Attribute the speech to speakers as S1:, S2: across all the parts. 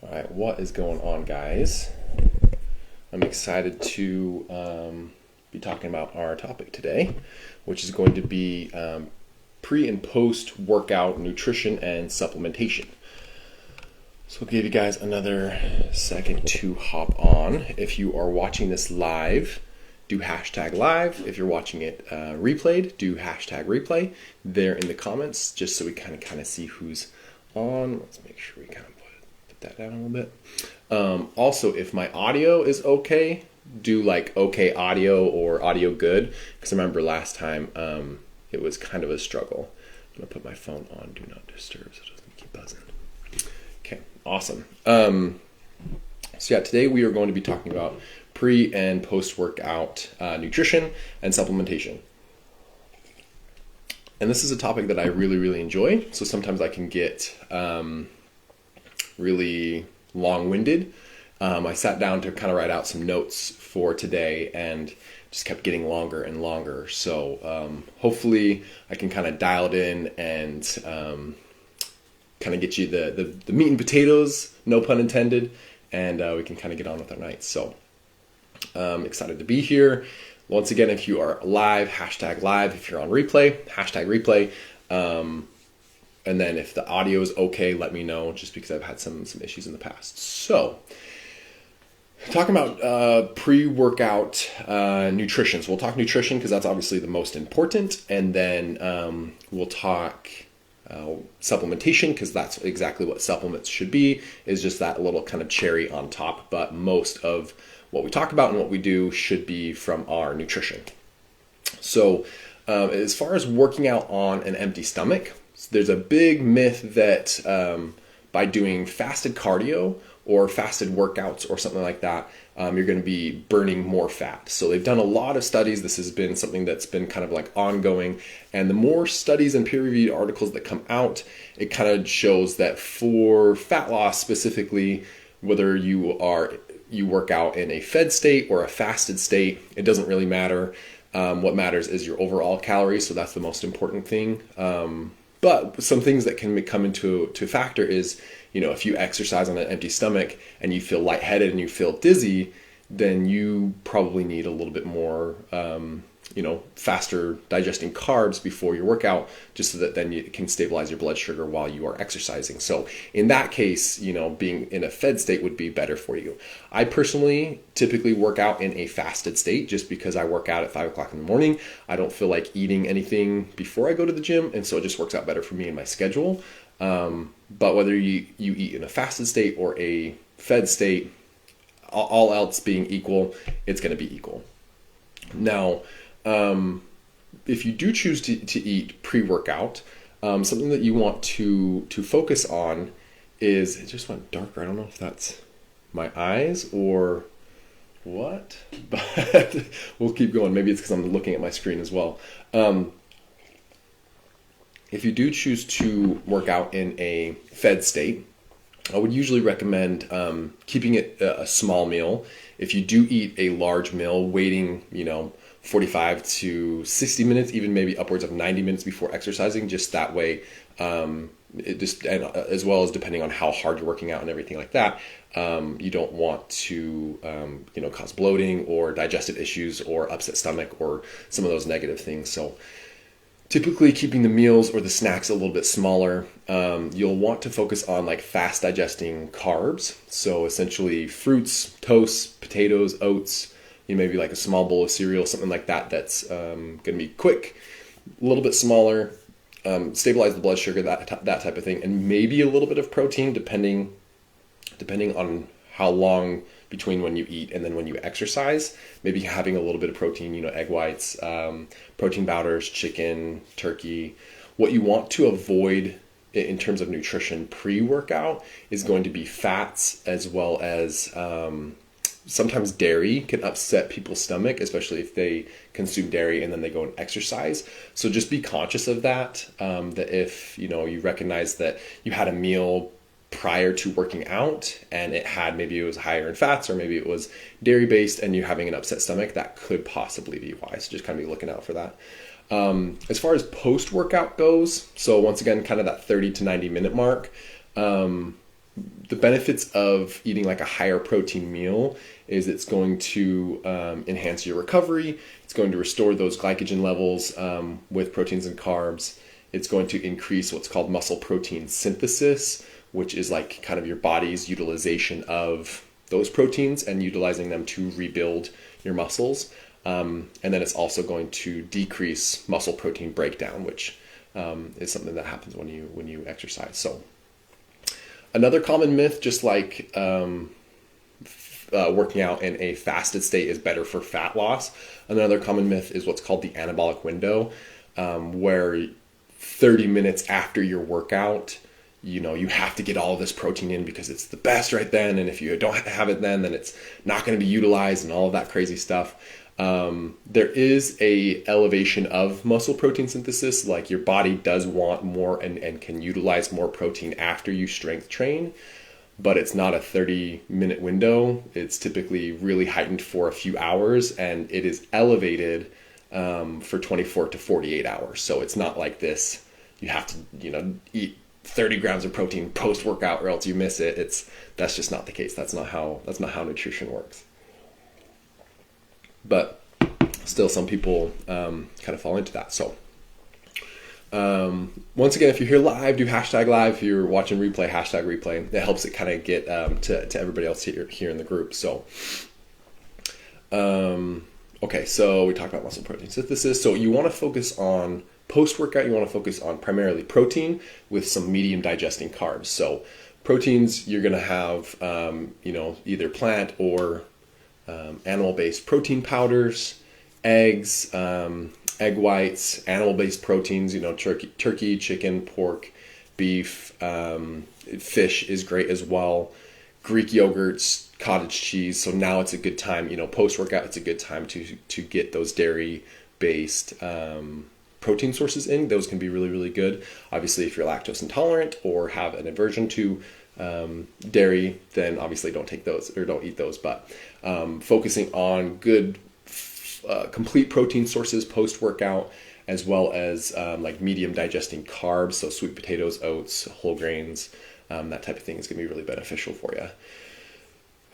S1: All right, what is going on, guys? I'm excited to be talking about our topic today, which is going to be pre and post workout nutrition and supplementation. So we'll give you guys another second to hop on. If you are watching this live, do hashtag live. If you're watching it replayed, do hashtag replay there in the comments, just so we kind of see who's on. Let's make sure we kind of put that down a little bit. Also, if my audio is okay, do like okay audio or audio good, because remember last time it was kind of a struggle. I'm gonna put my phone on do not disturb so it doesn't keep buzzing. Okay, awesome. So yeah, today we are going to be talking about pre and post workout nutrition and supplementation. And this is a topic that I really enjoy. So sometimes I can get really long-winded. I sat down to kind of write out some notes for today and just kept getting longer and longer. So hopefully I can kind of dial it in and kind of get you the meat and potatoes, no pun intended, and we can kind of get on with our night. So excited to be here. Once again, if you are live, hashtag live. If you're on replay, hashtag replay. And then if the audio is okay, let me know, just because I've had some issues in the past. So talking about pre-workout nutrition. So we'll talk nutrition because that's obviously the most important. And then we'll talk supplementation, because that's exactly what supplements should be, is just that little kind of cherry on top. But most of what we talk about and what we do should be from our nutrition. So as far as working out on an empty stomach, there's a big myth that by doing fasted cardio or fasted workouts or something like that, you're going to be burning more fat. So they've done a lot of studies. This has been something that's been kind of like ongoing. And the more studies and peer-reviewed articles that come out, it kind of shows that for fat loss specifically, whether you work out in a fed state or a fasted state, it doesn't really matter. What matters is your overall calories. So that's the most important thing. But some things that can come into a factor is, if you exercise on an empty stomach and you feel lightheaded and you feel dizzy, then you probably need a little bit more, faster digesting carbs before your workout, just so that then you can stabilize your blood sugar while you are exercising. So in that case, being in a fed state would be better for you. I personally typically work out in a fasted state just because I work out at 5 o'clock in the morning. I don't feel like eating anything before I go to the gym, and so it just works out better for me and my schedule. But whether you eat in a fasted state or a fed state, all else being equal, it's going to be equal. Now, if you do choose to eat pre-workout, something that you want to focus on is, it just went darker. I don't know if that's my eyes or what, but we'll keep going. Maybe it's because I'm looking at my screen as well. If you do choose to work out in a fed state, I would usually recommend keeping it a small meal. If you do eat a large meal, waiting, 45 to 60 minutes, even maybe upwards of 90 minutes before exercising, just that way, and as well as depending on how hard you're working out and everything like that, you don't want to, cause bloating or digestive issues or upset stomach or some of those negative things. So typically keeping the meals or the snacks a little bit smaller. You'll want to focus on like fast digesting carbs. So essentially fruits, toasts, potatoes, oats, maybe like a small bowl of cereal, something like that, that's going to be quick, a little bit smaller, stabilize the blood sugar, that type of thing. And maybe a little bit of protein depending on how long between when you eat and then when you exercise. Maybe having a little bit of protein, egg whites, protein powders, chicken, turkey. What you want to avoid in terms of nutrition pre-workout is going to be fats, as well as sometimes dairy can upset people's stomach, especially if they consume dairy and then they go and exercise. So just be conscious of that, that if you recognize that you had a meal prior to working out and maybe it was higher in fats, or maybe it was dairy based, and you're having an upset stomach, that could possibly be why. So just kind of be looking out for that. As far as post workout goes, so once again, kind of that 30 to 90 minute mark, the benefits of eating like a higher protein meal is it's going to enhance your recovery. It's going to restore those glycogen levels with proteins and carbs. It's going to increase what's called muscle protein synthesis, which is like kind of your body's utilization of those proteins and utilizing them to rebuild your muscles. And then it's also going to decrease muscle protein breakdown, which is something that happens when you exercise. So another common myth, just like working out in a fasted state is better for fat loss. Another common myth is what's called the anabolic window, where 30 minutes after your workout, you have to get all of this protein in because it's the best right then. And if you don't have it then it's not going to be utilized and all of that crazy stuff. There is a elevation of muscle protein synthesis, like your body does want more and can utilize more protein after you strength train, but it's not a 30-minute window. It's typically really heightened for a few hours, and it is elevated for 24 to 48 hours. So it's not like this, you have to eat 30 grams of protein post-workout or else you miss it. That's just not the case. That's not how nutrition works. But still, some people kind of fall into that. So once again, if you're here live, do hashtag live. If you're watching replay, hashtag replay. That helps it kind of get to everybody else here in the group. So okay, so we talked about muscle protein synthesis. So you want to focus on post-workout. You want to focus on primarily protein with some medium digesting carbs. So proteins, you're going to have either plant or animal-based protein powders, eggs, egg whites, animal-based proteins, turkey, chicken, pork, beef, fish is great as well, Greek yogurts, cottage cheese. So now it's a good time, post-workout, it's a good time to get those dairy-based protein sources in. Those can be really, really good. Obviously, if you're lactose intolerant or have an aversion to dairy, then obviously don't take those or don't eat those. But focusing on good complete protein sources post-workout, as well as like medium digesting carbs, so sweet potatoes, oats, whole grains, that type of thing is going to be really beneficial for you.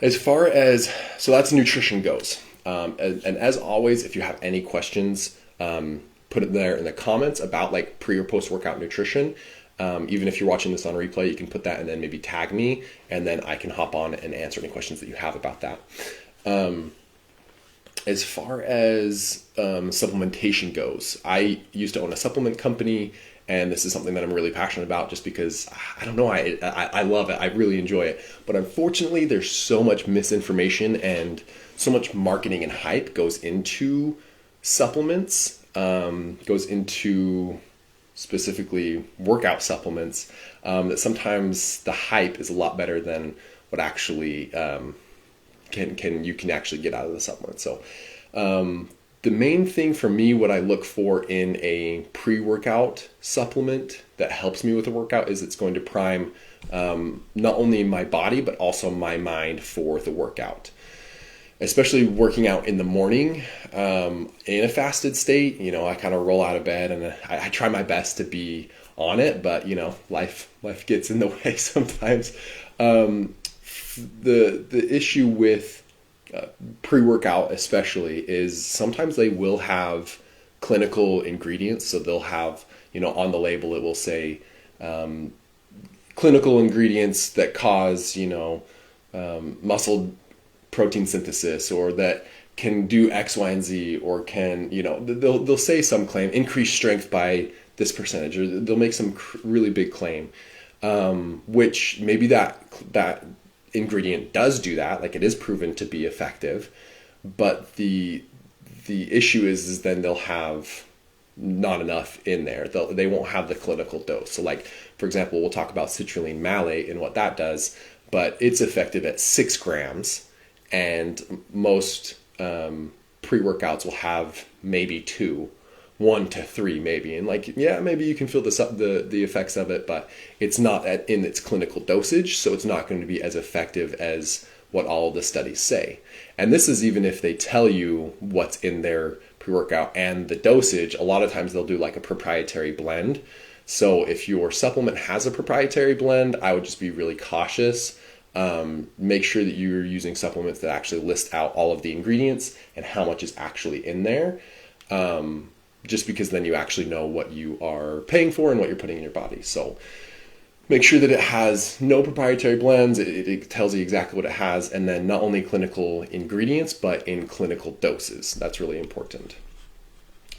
S1: As far as, so that's nutrition goes. And as always, if you have any questions, put it there in the comments about like pre or post-workout nutrition. Even if you're watching this on replay, you can put that and then maybe tag me, and then I can hop on and answer any questions that you have about that. As far as supplementation goes, I used to own a supplement company, and this is something that I'm really passionate about just because, I don't know, I love it. I really enjoy it. But unfortunately, there's so much misinformation and so much marketing and hype goes into supplements, goes into specifically workout supplements, that sometimes the hype is a lot better than what actually you can actually get out of the supplement. So the main thing for me, what I look for in a pre-workout supplement that helps me with the workout, is it's going to prime not only my body but also my mind for the workout. Especially working out in the morning in a fasted state, I kind of roll out of bed and I try my best to be on it, but life gets in the way sometimes. The issue with pre-workout especially is sometimes they will have clinical ingredients. So they'll have, on the label it will say clinical ingredients that cause, muscle protein synthesis, or that can do X, Y, and Z, or can, they'll say some claim, increase strength by this percentage, or they'll make some really big claim, which maybe that ingredient does do that, like it is proven to be effective, but the issue is then they'll have not enough in there. They won't have the clinical dose. So like, for example, we'll talk about citrulline malate and what that does, but it's effective at 6 grams, and most pre-workouts will have maybe 1 to 3 maybe, and maybe you can feel the effects of it, but it's not in its clinical dosage, so it's not going to be as effective as what all of the studies say. And this is even if they tell you what's in their pre-workout and the dosage. A lot of times they'll do like a proprietary blend, So if your supplement has a proprietary blend, I would just be really cautious. Make sure that you're using supplements that actually list out all of the ingredients and how much is actually in there. Just because then you actually know what you are paying for and what you're putting in your body. So make sure that it has no proprietary blends. It tells you exactly what it has. And then not only clinical ingredients, but in clinical doses. That's really important.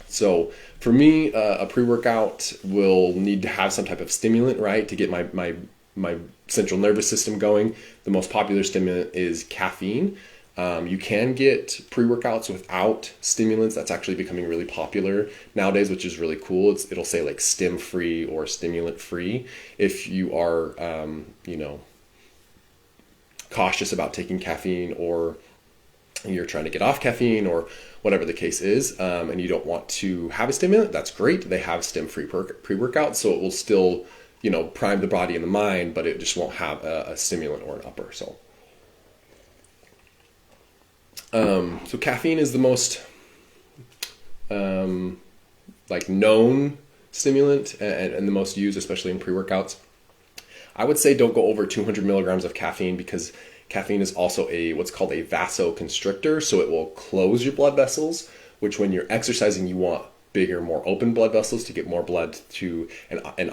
S1: So for me, a pre-workout will need to have some type of stimulant, right, to get my central nervous system going. The most popular stimulant is caffeine. You can get pre-workouts without stimulants. That's actually becoming really popular nowadays, which is really cool. It'll say like stim-free or stimulant-free. If you are, cautious about taking caffeine, or you're trying to get off caffeine, or whatever the case is, and you don't want to have a stimulant, that's great. They have stim-free pre-workouts, so it will still, prime the body and the mind, but it just won't have a stimulant or an upper. So caffeine is the most known stimulant and the most used, especially in pre-workouts. I would say don't go over 200 milligrams of caffeine, because caffeine is also what's called a vasoconstrictor, so it will close your blood vessels, which when you're exercising, you want bigger, more open blood vessels to get more blood to an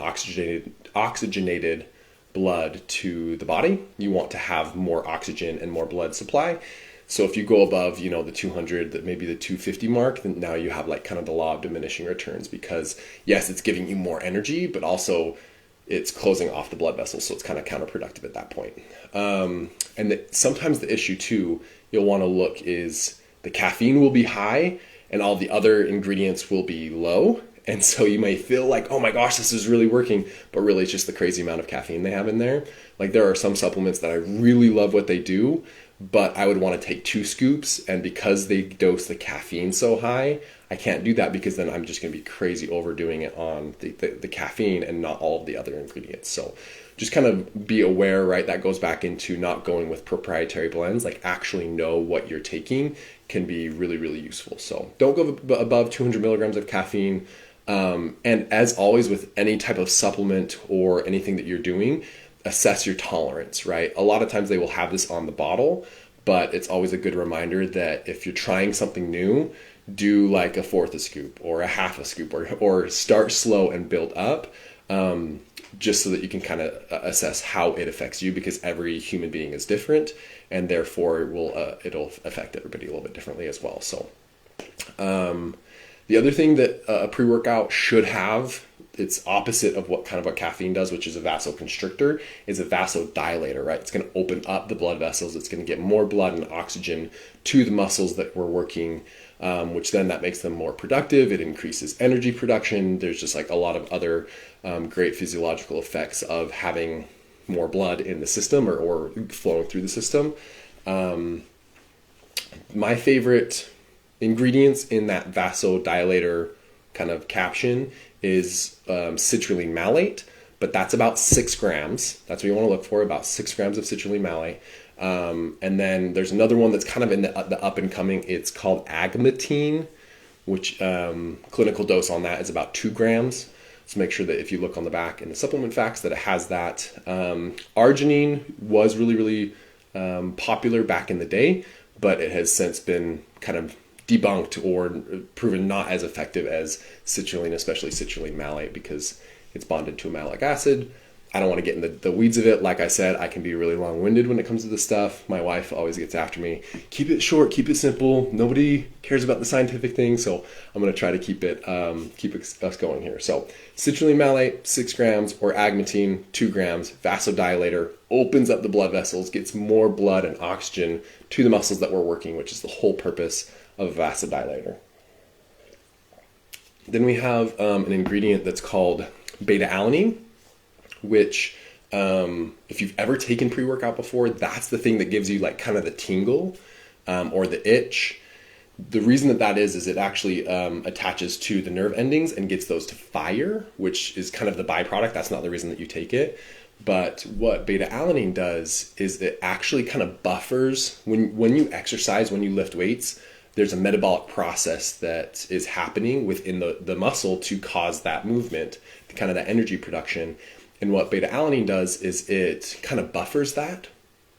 S1: oxygenated blood to the body. You want to have more oxygen and more blood supply. So if you go above, the 200, maybe the 250 mark, then now you have like kind of the law of diminishing returns, because yes, it's giving you more energy, but also it's closing off the blood vessels. So it's kind of counterproductive at that point. Sometimes the issue too, you'll want to look is the caffeine will be high and all the other ingredients will be low. And so you may feel like, oh my gosh, this is really working, but really it's just the crazy amount of caffeine they have in there. Like there are some supplements that I really love what they do, but I would want to take 2 scoops, and because they dose the caffeine so high, I can't do that, because then I'm just going to be crazy overdoing it on the caffeine and not all of the other ingredients. So just kind of be aware, right? That goes back into not going with proprietary blends. Like actually know what you're taking can be really, really useful. So don't go above 200 milligrams of caffeine. And as always with any type of supplement or anything that you're doing, assess your tolerance, right? A lot of times they will have this on the bottle, but it's always a good reminder that if you're trying something new, do like a fourth a scoop or a half a scoop, or start slow and build up, just so that you can kind of assess how it affects you, because every human being is different, and therefore it'll affect everybody a little bit differently as well. So the other thing that a pre-workout should have, it's opposite of what caffeine does, which is a vasoconstrictor, is a vasodilator, right? It's going to open up the blood vessels. It's going to get more blood and oxygen to the muscles that we're working, which then that makes them more productive. It increases energy production. There's just like a lot of other great physiological effects of having more blood in the system or flowing through the system. My favorite ingredients in that vasodilator kind of caption is citrulline malate, but that's about 6 grams. That's what you want to look for, about 6 grams of citrulline malate. And then there's another one that's kind of in the up and coming. It's called agmatine, which clinical dose on that is about 2 grams. So make sure that if you look on the back in the supplement facts that it has that. Arginine was really, really popular back in the day, but it has since been kind of debunked or proven not as effective as citrulline, especially citrulline malate, because it's bonded to a malic acid. I don't want to get in the weeds of it. Like I said, I can be really long-winded when it comes to this stuff. My wife always gets after me. Keep it short, keep it simple. Nobody cares about the scientific things, so I'm going to try to keep us going here. So citrulline malate, 6 grams, or agmatine, 2 grams. Vasodilator opens up the blood vessels, gets more blood and oxygen to the muscles that we're working, which is the whole purpose of a vasodilator. Then we have an ingredient that's called BetaAlanine, which if you've ever taken pre-workout before, that's the thing that gives you like kind of the tingle or the itch. The reason that is it actually attaches to the nerve endings and gets those to fire, which is kind of the byproduct. That's not the reason that you take it. But what beta-alanine does is it actually kind of buffers when you exercise, when you lift weights. there's a metabolic process that is happening within the muscle to cause that movement, kind of that energy production. And what beta-alanine does is it kind of buffers that.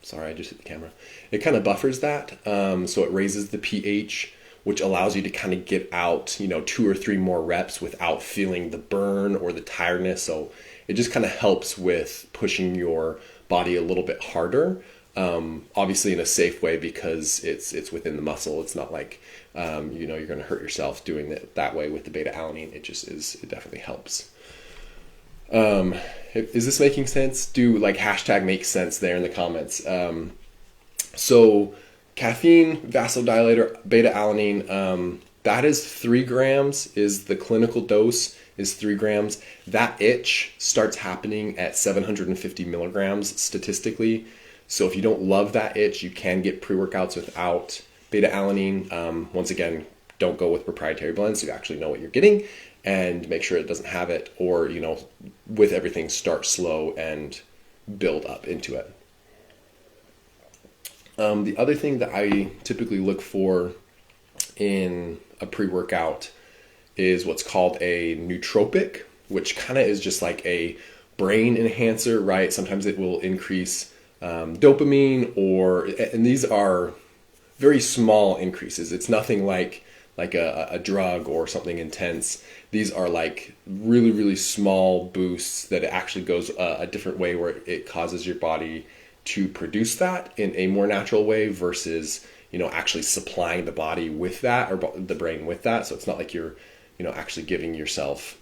S1: Sorry, I just hit the camera. It kind of buffers that. So it raises the pH, which allows you to kind of get out, 2 or 3 more reps without feeling the burn or the tiredness. So it just kind of helps with pushing your body a little bit harder. Obviously in a safe way, because it's within the muscle. It's not like, you're going to hurt yourself doing it that way with the beta-alanine. It definitely helps. Is this making sense? Do hashtag makes sense there in the comments. So caffeine, vasodilator, beta-alanine, that is 3 grams is the clinical dose, is 3 grams. That itch starts happening at 750 milligrams statistically. So if you don't love that itch, you can get pre-workouts without beta-alanine. Once again, don't go with proprietary blends, so you actually know what you're getting, and make sure it doesn't have it, or, with everything, start slow and build up into it. The other thing that I typically look for in a pre-workout is what's called a nootropic, which kind of is just like a brain enhancer, right? Sometimes it will increase dopamine, and these are very small increases. It's nothing like a drug or something intense. These are like really, really small boosts that it actually goes a different way, where it causes your body to produce that in a more natural way versus, actually supplying the body with that, or the brain with that. So it's not like you're, actually giving yourself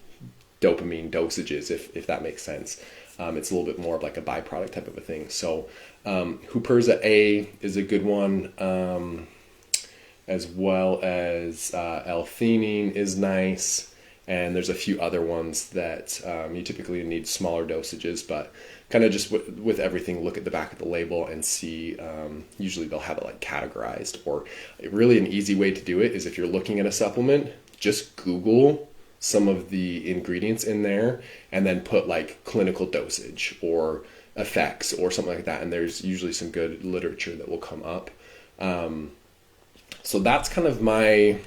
S1: dopamine dosages, if that makes sense. It's a little bit more of like a byproduct type of a thing. So Huperza A is a good one, as well as L-theanine is nice. And there's a few other ones that you typically need smaller dosages, but kind of just with everything, look at the back of the label and see. Usually they'll have it categorized. Or really an easy way to do it is, if you're looking at a supplement, just Google some of the ingredients in there and then put clinical dosage or effects or something like that. And there's usually some good literature that will come up. So that's kind of my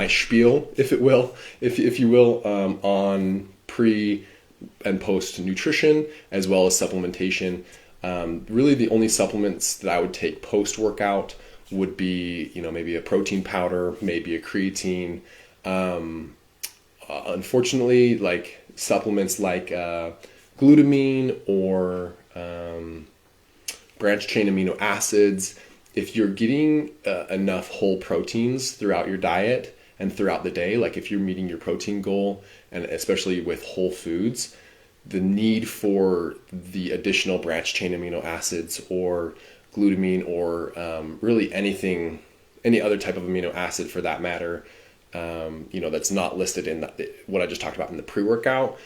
S1: spiel, if you will, on pre and post nutrition, as well as supplementation. Really the only supplements that I would take post workout would be, maybe a protein powder, maybe a creatine. Unfortunately, supplements like glutamine or branched chain amino acids, if you're getting enough whole proteins throughout your diet and throughout the day, if you're meeting your protein goal, and especially with whole foods, the need for the additional branched chain amino acids or glutamine or really any other type of amino acid for that matter, that's not listed in what I just talked about in the pre-workout,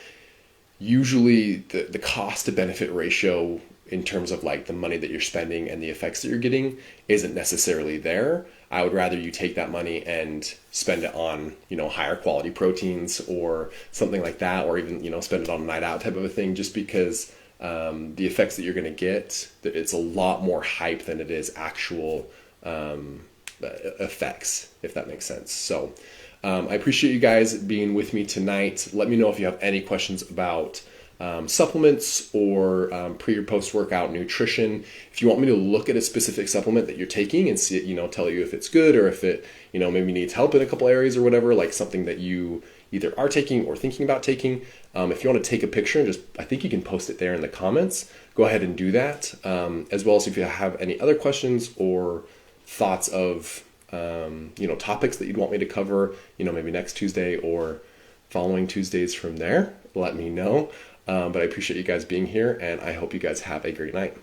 S1: usually the cost to benefit ratio in terms of the money that you're spending and the effects that you're getting isn't necessarily there. I would rather you take that money and spend it on, higher quality proteins or something like that, or even, spend it on a night out type of a thing, just because the effects that you're going to get, it's a lot more hype than it is actual effects, if that makes sense. So I appreciate you guys being with me tonight. Let me know if you have any questions about supplements or pre or post workout nutrition. If you want me to look at a specific supplement that you're taking and see it, tell you if it's good or if it, maybe needs help in a couple areas or whatever, something that you either are taking or thinking about taking. If you want to take a picture and I think you can post it there in the comments, go ahead and do that. As well as if you have any other questions or thoughts of, topics that you'd want me to cover, maybe next Tuesday or following Tuesdays from there, let me know. But I appreciate you guys being here, and I hope you guys have a great night.